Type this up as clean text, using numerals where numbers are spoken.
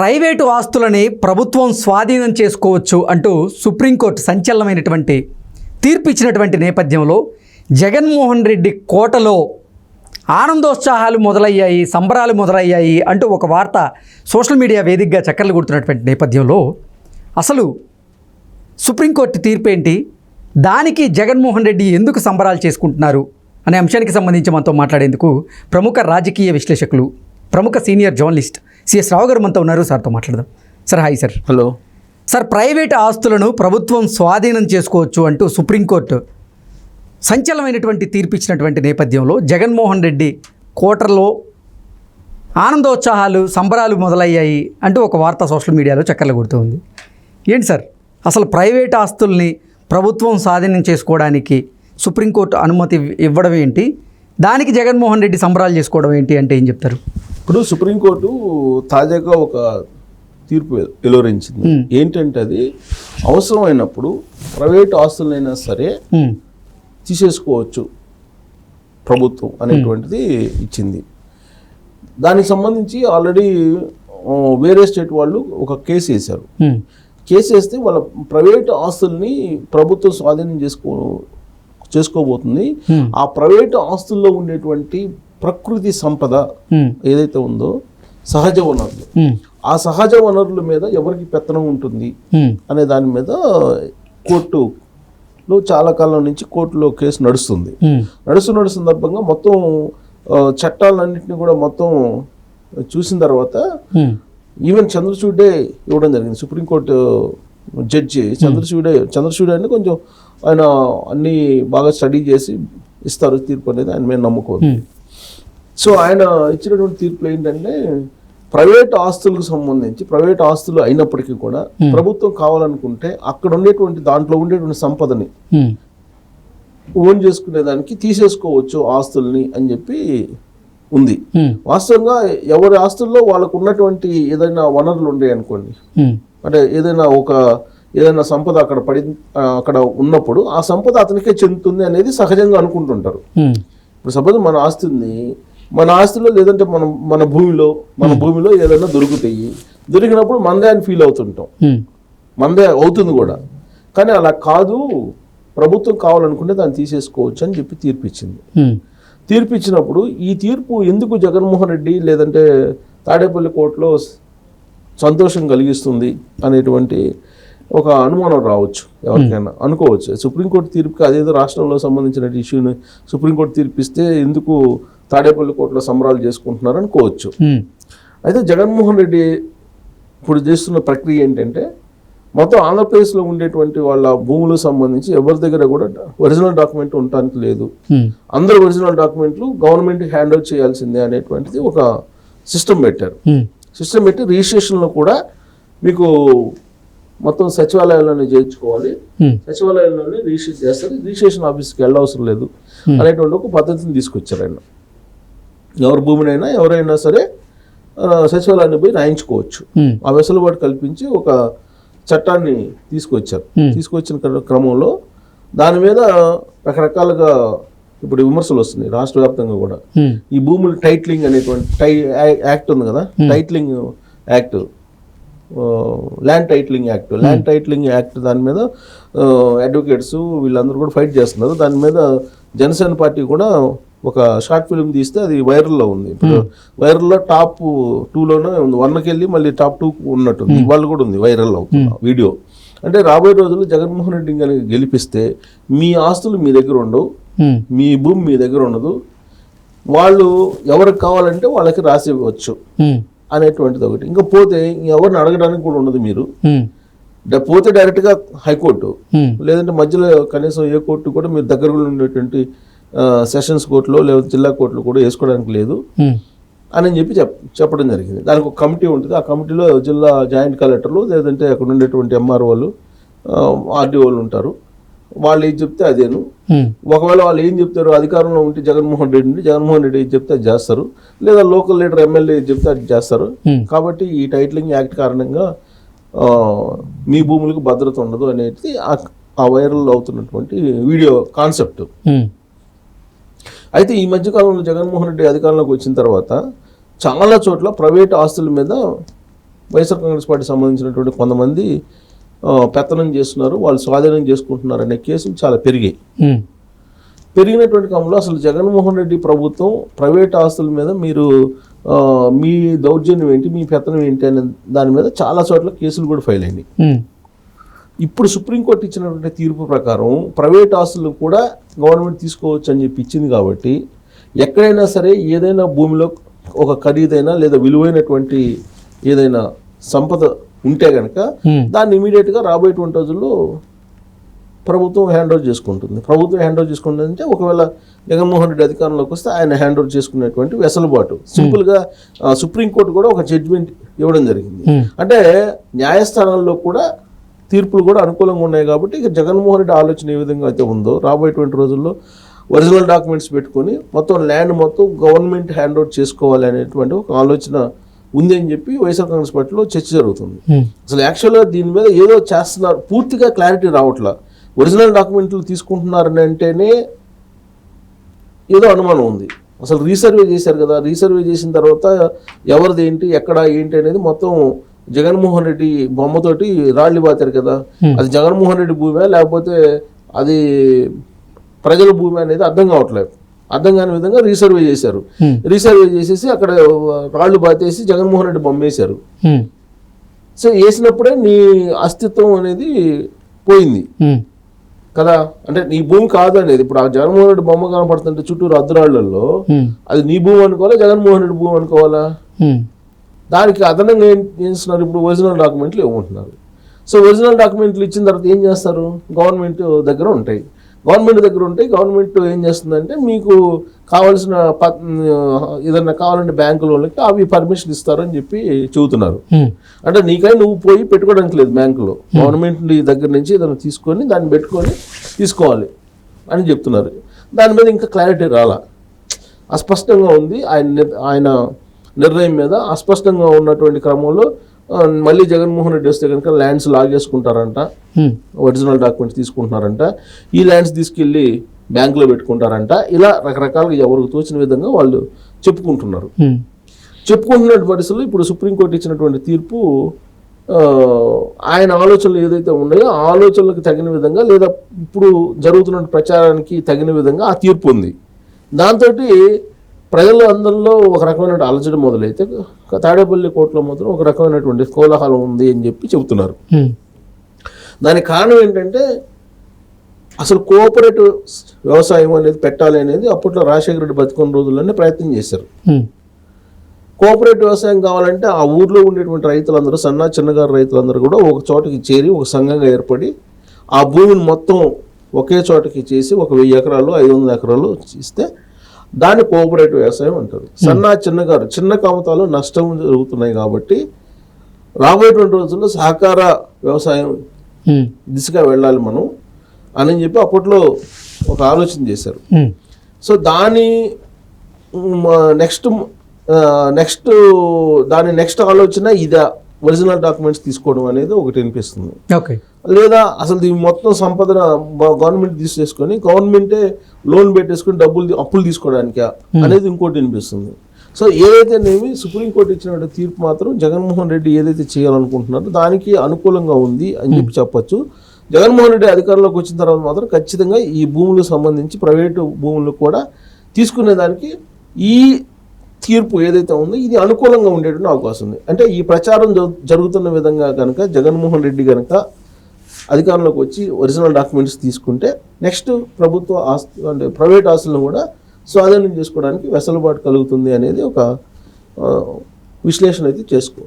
Private ఆస్తులని ప్రభుత్వం స్వాధీనం చేసుకోవచ్చు అంటూ సుప్రీంకోర్టు సంచలనమైనటువంటి తీర్పు ఇచ్చినటువంటి నేపథ్యంలో జగన్మోహన్ రెడ్డి కోటలో ఆనందోత్సాహాలు మొదలయ్యాయి, సంబరాలు మొదలయ్యాయి అంటూ ఒక వార్త సోషల్ మీడియా వేదికగా చక్కర్లు కొడుతున్నటువంటి నేపథ్యంలో అసలు సుప్రీంకోర్టు తీర్పు ఏంటి, దానికి జగన్మోహన్ రెడ్డి ఎందుకు సంబరాలు చేసుకుంటున్నారు అనే అంశానికి సంబంధించి మనతో మాట్లాడేందుకు ప్రముఖ రాజకీయ విశ్లేషకులు, ప్రముఖ సీనియర్ జర్నలిస్ట్ సిఎస్ రావు గారు మనతో ఉన్నారు. సార్తో మాట్లాడదాం. Sir hi sir. Hello sir, private ఆస్తులను ప్రభుత్వం స్వాధీనం చేసుకోవచ్చు అంటూ సుప్రీంకోర్టు సంచలనమైనటువంటి తీర్పు ఇచ్చినటువంటి నేపథ్యంలో జగన్మోహన్ రెడ్డి కోటలో ఆనందోత్సాహాలు, సంబరాలు మొదలయ్యాయి అంటూ ఒక వార్త సోషల్ మీడియాలో చక్కర్లు కొడుతుంది. ఏంటి సార్, అసలు ప్రైవేట్ ఆస్తుల్ని ప్రభుత్వం స్వాధీనం చేసుకోవడానికి సుప్రీంకోర్టు అనుమతి ఇవ్వడం ఏంటి, దానికి జగన్మోహన్ రెడ్డి సంబరాలు చేసుకోవడం ఏంటి అంటే ఏం చెప్తారు? ఇప్పుడు సుప్రీంకోర్టు తాజాగా ఒక తీర్పు వెలువరించింది. ఏంటంటే అది అవసరమైనప్పుడు ప్రైవేట్ ఆస్తులైనా సరే తీసేసుకోవచ్చు ప్రభుత్వం అనేటువంటిది ఇచ్చింది. దానికి సంబంధించి ఆల్రెడీ వేరే స్టేట్ వాళ్ళు ఒక కేసు వేశారు. కేసు వేస్తే వాళ్ళ ప్రైవేట్ ఆస్తుల్ని ప్రభుత్వం స్వాధీనం చేసుకోబోతుంది. ఆ ప్రైవేట్ ఆస్తుల్లో ఉండేటువంటి ప్రకృతి సంపద ఏదైతే ఉందో, సహజ వనరులు, ఆ సహజ వనరుల మీద ఎవరికి పెత్తనం ఉంటుంది అనే దాని మీద కోర్టులో చాలా కాలం నుంచి కోర్టులో కేసు నడుస్తున్న సందర్భంగా మొత్తం చట్టాలన్నింటినీ కూడా మొత్తం చూసిన తర్వాత ఈవెన్ చంద్రచూడే ఇవ్వడం జరిగింది. సుప్రీంకోర్టు జడ్జి చంద్రచూడే అంటే కొంచెం ఆయన అన్ని బాగా స్టడీ చేసి ఇస్తారు తీర్పు అనేది ఆయన మీద నమ్మకం. సో ఆయన ఇచ్చినటువంటి తీర్పులు ఏంటంటే ప్రైవేట్ ఆస్తులకు సంబంధించి, ప్రైవేట్ ఆస్తులు అయినప్పటికీ కూడా ప్రభుత్వం కావాలనుకుంటే అక్కడ ఉండేటువంటి దాంట్లో ఉండేటువంటి సంపదని ఓన్ చేసుకునేదానికి తీసేసుకోవచ్చు ఆస్తుల్ని అని చెప్పి ఉంది. వాస్తవంగా ఎవరి ఆస్తుల్లో వాళ్ళకు ఉన్నటువంటి ఏదైనా వనరులు ఉన్నాయి అనుకోండి, అంటే ఏదైనా సంపద అక్కడ ఉన్నప్పుడు ఆ సంపద అతనికే చెందుతుంది అనేది సహజంగా అనుకుంటుంటారు. ఇప్పుడు సపోజ్ మన ఆస్తి ఉంది, మన ఆస్తిలో లేదంటే మన భూమిలో ఏదైనా దొరికినప్పుడు మనదే అని ఫీల్ అవుతుంటాం, మనదే అవుతుంది కూడా. కానీ అలా కాదు, ప్రభుత్వం కావాలనుకుంటే దాన్ని తీసేసుకోవచ్చు అని చెప్పి తీర్పు ఇచ్చినప్పుడు ఈ తీర్పు ఎందుకు జగన్మోహన్ రెడ్డి లేదంటే తాడేపల్లి కోర్టులో సంతోషం కలిగిస్తుంది అనేటువంటి ఒక అనుమానం రావచ్చు, ఎవరికైనా అనుకోవచ్చు. సుప్రీంకోర్టు తీర్పుకి అదేదో రాష్ట్రంలో సంబంధించిన ఇష్యూని సుప్రీంకోర్టు తీర్పిస్తే ఎందుకు తాడేపల్లి కోర్టులో సంబరాలు చేసుకుంటున్నారు అనుకోవచ్చు. అయితే జగన్మోహన్ రెడ్డి ఇప్పుడు చేస్తున్న ప్రక్రియ ఏంటంటే మొత్తం ఆంధ్రప్రదేశ్లో ఉండేటువంటి వాళ్ళ భూములకు సంబంధించి ఎవరి దగ్గర కూడా ఒరిజినల్ డాక్యుమెంట్ ఉండటానికి లేదు, అందరు ఒరిజినల్ డాక్యుమెంట్లు గవర్నమెంట్కి హ్యాండ్ ఓవర్ చేయాల్సిందే అనేటువంటిది ఒక సిస్టమ్ పెట్టి రిజిస్ట్రేషన్లో కూడా మీకు మొత్తం సచివాలయంలోనే చేయించుకోవాలి, సచివాలయంలోనే రిజిస్టర్ చేస్తారు, రిజిస్ట్రేషన్ ఆఫీస్కి వెళ్ళవసరం లేదు అనేటువంటి ఒక పద్ధతిని తీసుకొచ్చారు ఆయన. ఎవరి భూమినైనా ఎవరైనా సరే సచివాలయాన్ని పోయి రాయించుకోవచ్చు. ఆ వెసులుబాటు కల్పించి ఒక చట్టాన్ని తీసుకొచ్చిన క్రమంలో దాని మీద రకరకాలుగా ఇప్పుడు విమర్శలు వస్తున్నాయి రాష్ట్ర వ్యాప్తంగా కూడా. ఈ భూములు టైటిలింగ్ అనేటువంటి యాక్ట్ ఉంది కదా, titling act, land titling act దాని మీద అడ్వకేట్స్ వీళ్ళందరూ కూడా ఫైట్ చేస్తున్నారు. దాని మీద జనసేన పార్టీ కూడా ఒక షార్ట్ ఫిల్మ్ తీస్తే అది వైరల్లో ఉంది. ఇప్పుడు వైరల్లో టాప్ 2లోనే ఉంది, 1కి వెళ్ళి మళ్ళీ టాప్ 2 ఉన్నట్టుంది, వాళ్ళు కూడా ఉంది వైరల్ అవుతున్న వీడియో. అంటే రాబోయే రోజుల్లో జగన్మోహన్ రెడ్డి గారిని గెలిపిస్తే మీ ఆస్తులు మీ దగ్గర ఉండవు, మీ భూమి మీ దగ్గర ఉండదు, వాళ్ళు ఎవరికి కావాలంటే వాళ్ళకి రాసి ఇవ్వచ్చు అనేటువంటిది ఒకటి. ఇంకా పోతే ఎవరిని అడగడానికి కూడా ఉండదు, మీరు పోతే డైరెక్ట్గా హైకోర్టు లేదంటే మధ్యలో కనీసం ఏ కోర్టు కూడా మీరు దగ్గరలో ఉండేటువంటి సెషన్స్ కోర్టులో లేదా జిల్లా కోర్టులో కూడా వేసుకోవడానికి లేదు అని చెప్పడం జరిగింది. దానికి ఒక కమిటీ ఉంటుంది, ఆ కమిటీలో జిల్లా జాయింట్ కలెక్టర్లు లేదంటే అక్కడ ఉండేటువంటి ఎంఆర్ఓలు, ఆర్డీఓలు ఉంటారు. వాళ్ళు ఏం చెప్తే అదేను. ఒకవేళ వాళ్ళు ఏం చెప్తారు, అధికారంలో ఉంటే జగన్మోహన్ రెడ్డి ఏం చెప్తే అది చేస్తారు, లేదా లోకల్ లీడర్ ఎమ్మెల్యే ఏం చెప్తే అది చేస్తారు. కాబట్టి ఈ టైటిలింగ్ యాక్ట్ కారణంగా మీ భూములకు భద్రత ఉండదు అనేది ఆ వైరల్ అవుతున్నటువంటి వీడియో కాన్సెప్ట్. అయితే ఈ మధ్యకాలంలో జగన్మోహన్ రెడ్డి అధికారంలోకి వచ్చిన తర్వాత చాలా చోట్ల ప్రైవేట్ ఆస్తుల మీద వైఎస్ఆర్ కాంగ్రెస్ పార్టీ సంబంధించినటువంటి కొంతమంది పెత్తనం చేస్తున్నారు, వాళ్ళు స్వాధీనం చేసుకుంటున్నారు అనే కేసులు చాలా పెరిగాయి. పెరిగినటువంటి క్రమంలో అసలు జగన్మోహన్ రెడ్డి ప్రభుత్వం ప్రైవేట్ ఆస్తుల మీద మీరు మీ దౌర్జన్యం ఏంటి, మీ పెత్తనం ఏంటి అనే దాని మీద చాలా చోట్ల కేసులు కూడా ఫైల్ అయినాయి. ఇప్పుడు సుప్రీంకోర్టు ఇచ్చినటువంటి తీర్పు ప్రకారం ప్రైవేట్ ఆస్తులను కూడా గవర్నమెంట్ తీసుకోవచ్చు అని చెప్పి ఇచ్చింది కాబట్టి ఎక్కడైనా సరే ఏదైనా భూమిలో ఒక ఖరీదైనా లేదా విలువైనటువంటి ఏదైనా సంపద ఉంటే కనుక దాన్ని ఇమీడియట్గా రాబోయేటువంటి రోజుల్లో ప్రభుత్వం హ్యాండ్ ఓవర్ చేసుకుంటుంది. ప్రభుత్వం హ్యాండ్ ఓవర్ చేసుకుంటుందంటే ఒకవేళ జగన్మోహన్ రెడ్డి అధికారంలోకి వస్తే ఆయన హ్యాండ్ ఓవర్ చేసుకునేటువంటి వెసులుబాటు సింపుల్గా సుప్రీంకోర్టు కూడా ఒక జడ్జిమెంట్ ఇవ్వడం జరిగింది. అంటే న్యాయస్థానాల్లో కూడా తీర్పులు కూడా అనుకూలంగా ఉన్నాయి కాబట్టి ఇక జగన్మోహన్ రెడ్డి ఆలోచన ఏ విధంగా అయితే ఉందో రాబోయేటువంటి రోజుల్లో ఒరిజినల్ డాక్యుమెంట్స్ పెట్టుకొని మొత్తం ల్యాండ్ మొత్తం గవర్నమెంట్ హ్యాండ్ ఓవర్ చేసుకోవాలి అనేటువంటి ఒక ఆలోచన ఉంది అని చెప్పి వైఎస్ఆర్ కాంగ్రెస్ పార్టీలో చర్చ జరుగుతుంది. అసలు యాక్చువల్గా దీని మీద ఏదో చేస్తున్నారు, పూర్తిగా క్లారిటీ రావట్లా. ఒరిజినల్ డాక్యుమెంట్లు తీసుకుంటున్నారని అంటేనే ఏదో అనుమానం ఉంది. అసలు రీసర్వే చేశారు కదా, రీసర్వే చేసిన తర్వాత ఎవరిది ఏంటి ఎక్కడ ఏంటి అనేది మొత్తం జగన్మోహన్ రెడ్డి బొమ్మతోటి రాళ్ళు బాతారు కదా, అది జగన్మోహన్ రెడ్డి భూమే లేకపోతే అది ప్రజల భూమి అనేది అర్థం కావట్లేదు. అర్థం కాని విధంగా రీసర్వే చేశారు. రీసర్వే చేసేసి అక్కడ రాళ్ళు బాతేసి జగన్మోహన్ రెడ్డి బొమ్మ వేశారు. సో వేసినప్పుడే నీ అస్తిత్వం అనేది పోయింది కదా, అంటే నీ భూమి కాదు అనేది. ఇప్పుడు ఆ జగన్మోహన్ రెడ్డి బొమ్మ కనపడుతుంటే చుట్టూరు అద్దురాళ్లలో అది నీ భూమి అనుకోవాలా జగన్మోహన్ రెడ్డి భూమి అనుకోవాలా? దానికి అదనంగా ఏం చేస్తున్నారు, ఇప్పుడు ఒరిజినల్ డాక్యుమెంట్లు ఇవ్వమంటున్నారు. సో ఒరిజినల్ డాక్యుమెంట్లు ఇచ్చిన తర్వాత ఏం చేస్తారు, గవర్నమెంట్ దగ్గర ఉంటాయి. గవర్నమెంట్ ఏం చేస్తుందంటే మీకు కావాల్సిన ఏదన్నా కావాలంటే బ్యాంకు లోన్లకి అవి పర్మిషన్ ఇస్తారని చెప్పి చెబుతున్నారు. అంటే నీకై నువ్వు పోయి పెట్టుకోవడానికి లేదు బ్యాంకులో, గవర్నమెంట్ దగ్గర నుంచి ఏదైనా తీసుకొని దాన్ని పెట్టుకొని తీసుకోవాలి అని చెప్తున్నారు. దాని మీద ఇంకా క్లారిటీ రాలా, అస్పష్టంగా ఉంది. ఆయన నిర్ణయం మీద అస్పష్టంగా ఉన్నటువంటి క్రమంలో మళ్ళీ జగన్మోహన్ రెడ్డి వస్తే కనుక ల్యాండ్స్ లాగేసుకుంటారంట, ఒరిజినల్ డాక్యుమెంట్స్ తీసుకుంటున్నారంట, ఈ ల్యాండ్స్ తీసుకెళ్ళి బ్యాంకులో పెట్టుకుంటారంట. ఇలా రకరకాలుగా ఎవరికి తోచిన విధంగా వాళ్ళు చెప్పుకుంటున్నారు. చెప్పుకుంటున్న పరిస్థితుల్లో ఇప్పుడు సుప్రీంకోర్టు ఇచ్చినటువంటి తీర్పు ఆయన ఆలోచనలు ఏదైతే ఉన్నాయో ఆ ఆలోచనలకు తగిన విధంగా లేదా ఇప్పుడు జరుగుతున్న ప్రచారానికి తగిన విధంగా ఆ తీర్పు ఉంది. దాంతో ప్రజల అందరిలో ఒక రకమైన అలజడి మొదలైతే తాడేపల్లి కోర్టులో మాత్రం ఒక రకమైనటువంటి కోలాహలం ఉంది అని చెప్పి చెబుతున్నారు. దానికి కారణం ఏంటంటే అసలు కోఆపరేటివ్ వ్యవసాయం అనేది పెట్టాలి అనేది అప్పట్లో రాజశేఖర రెడ్డి బతికొన్న రోజుల్లోనే ప్రయత్నం చేశారు. కోఆపరేటివ్ వ్యవసాయం కావాలంటే ఆ ఊర్లో ఉండేటువంటి రైతులందరూ చిన్నగారు రైతులందరూ కూడా ఒక చోటకి చేరి ఒక సంఘంగా ఏర్పడి ఆ భూమిని మొత్తం ఒకే చోటకి చేసి ఒక 1000 ఎకరాలు 500 ఎకరాలు ఇస్తే దాన్ని కోఆపరేటివ్ వ్యవసాయం అంటారు. చిన్నగారు చిన్న కామతాలు నష్టం జరుగుతున్నాయి కాబట్టి రాబోయేటువంటి రోజుల్లో సహకార వ్యవసాయం దిశగా వెళ్ళాలి మనం అని చెప్పి అప్పట్లో ఒక ఆలోచన చేశారు. సో దాని నెక్స్ట్ ఆలోచన ఇదా ఒరిజినల్ డాక్యుమెంట్స్ తీసుకోవడం అనేది ఒకటి అనిపిస్తుంది. లేదా అసలు దీని మొత్తం సంపద గవర్నమెంట్ తీసేసుకొని గవర్నమెంటే లోన్ పెట్టేసుకుని అప్పులు తీసుకోవడానికి అనేది ఇంకోటి అనిపిస్తుంది. సో ఏదైతేనేమి సుప్రీంకోర్టు ఇచ్చిన తీర్పు మాత్రం జగన్మోహన్ రెడ్డి ఏదైతే చేయాలనుకుంటున్నారో దానికి అనుకూలంగా ఉంది అని చెప్పి చెప్పచ్చు. జగన్మోహన్ రెడ్డి అధికారంలోకి వచ్చిన తర్వాత మాత్రం ఖచ్చితంగా ఈ భూములకు సంబంధించి ప్రైవేటు భూములు కూడా తీసుకునేదానికి ఈ తీర్పు ఏదైతే ఉందో ఇది అనుకూలంగా ఉండేటువంటి అవకాశం ఉంది. అంటే ఈ ప్రచారం జరుగుతున్న విధంగా కనుక జగన్మోహన్ రెడ్డి కనుక అధికారంలోకి వచ్చి ఒరిజినల్ డాక్యుమెంట్స్ తీసుకుంటే నెక్స్ట్ ప్రభుత్వ ఆస్తి అంటే ప్రైవేట్ ఆస్తులను కూడా స్వాధీనం చేసుకోవడానికి వెసులుబాటు కలుగుతుంది అనేది ఒక విశ్లేషణ అయితే చేసుకో